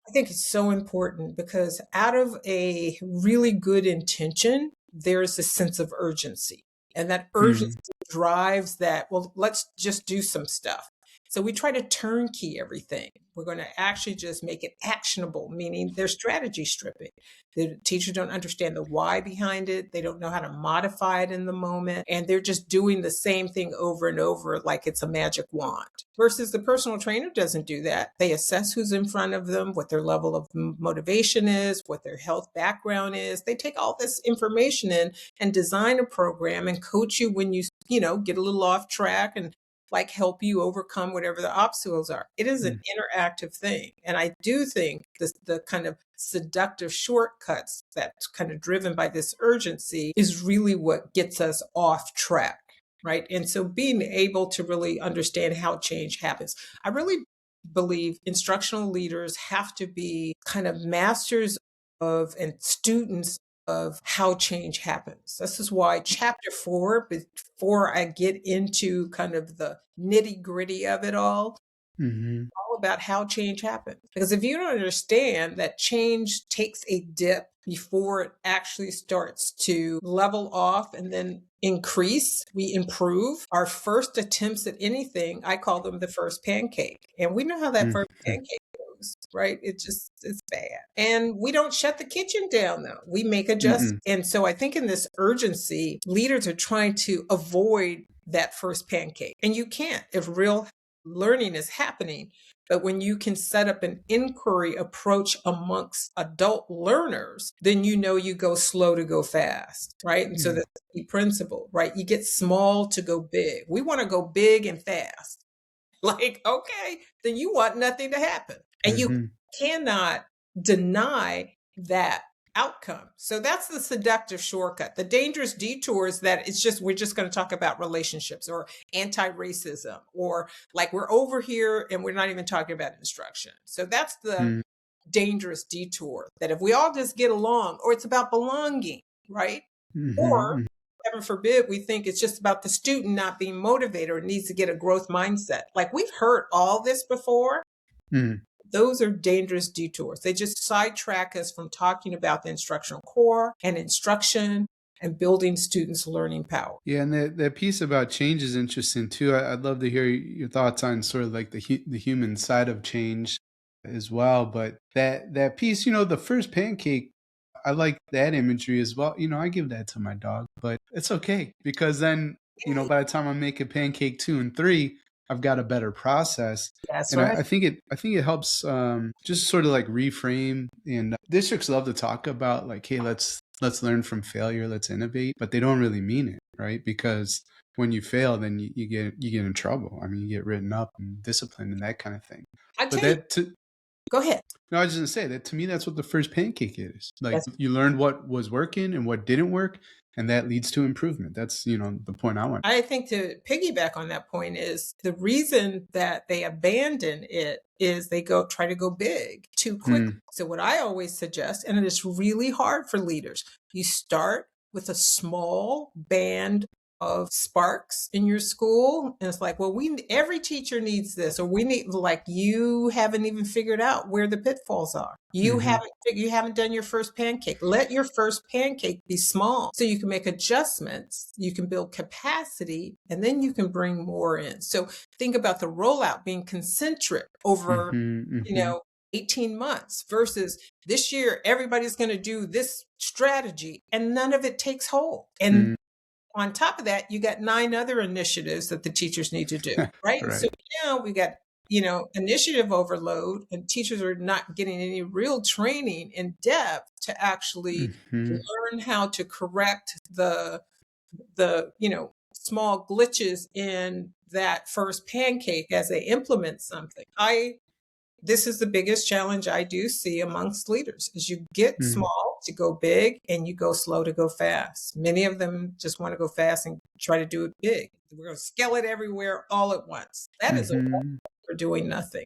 I think it's so important because out of a really good intention, there's a sense of urgency. And that urgency Mm, drives that, well, let's just do some stuff. So we try to turnkey everything. We're going to actually just make it actionable, meaning there's strategy stripping. The teachers don't understand the why behind it. They don't know how to modify it in the moment. And they're just doing the same thing over and over like it's a magic wand. Versus the personal trainer doesn't do that. They assess who's in front of them, what their level of motivation is, what their health background is. They take all this information in and design a program and coach you when get a little off track and like help you overcome whatever the obstacles are. It is an mm, interactive thing. And I do think the kind of seductive shortcuts that's kind of driven by this urgency is really what gets us off track. Right. And so being able to really understand how change happens, I really believe instructional leaders have to be kind of masters of and students of how change happens. This is why chapter 4, before I get into kind of the nitty gritty of it mhm, all about how change happens. Because if you don't understand that change takes a dip before it actually starts to level off and then increase, we improve. Our first attempts at anything, I call them the first pancake. And we know how that mm, first mm, pancake goes, right? It's bad. And we don't shut the kitchen down though. We make adjustments. mm, And so I think in this urgency, leaders are trying to avoid that first pancake. And you can't if real learning is happening. But when you can set up an inquiry approach amongst adult learners, then you go slow to go fast, right? And so mm, that's the key principle, right? You get small to go big. We want to go big and fast. Like, okay, then you want nothing to happen. And you mhm, cannot deny that outcome. So that's the seductive shortcut. The dangerous detour is that we're just going to talk about relationships or anti-racism or like we're over here and we're not even talking about instruction. So that's the mm, dangerous detour that if we all just get along, or it's about belonging, right? Or mhm, heaven forbid, we think it's just about the student not being motivated or needs to get a growth mindset. Like we've heard all this before. mm. Those are dangerous detours. They just sidetrack us from talking about the instructional core and instruction and building students' learning power. Yeah, and that piece about change is interesting too. I'd love to hear your thoughts on sort of like the human side of change as well. But that piece, the first pancake, I like that imagery as well. I give that to my dog, but it's okay because then by the time I make a pancake 2 and 3, I've got a better process, That's and right. I think it helps just sort of like reframe. And districts love to talk about like, hey, let's learn from failure, let's innovate, but they don't really mean it, right? Because when you fail, then you get in trouble. I mean, you get written up and disciplined and that kind of thing. I But tell you, go ahead. no, I was just gonna say that to me, that's what the first pancake is. Like That's you learned what was working and what didn't work, and that leads to improvement. That's the point I want. I think to piggyback on that point is the reason that they abandon it is they go try to go big too quickly. Mm, So what I always suggest, and it is really hard for leaders, you start with a small band of sparks in your school. And it's like, well, every teacher needs this, or we need like you haven't even figured out where the pitfalls are. hmm You haven't done your first pancake. Let your first pancake be small so you can make adjustments, you can build capacity, and then you can bring more in. So think about the rollout being concentric over, hmm you hmm know, 18 months versus this year everybody's going to do this strategy and none of it takes hold. And mm on top of that, you got 9 other initiatives that the teachers need to do, right? And so Right. now we got, initiative overload and teachers are not getting any real training in depth to actually hmm learn how to correct the small glitches in that first pancake as they implement something. This is the biggest challenge I do see amongst leaders is you get mm small to go big and you go slow to go fast. Many of them just want to go fast and try to do it big. We're going to scale it everywhere all at once. That is a hmm for doing nothing.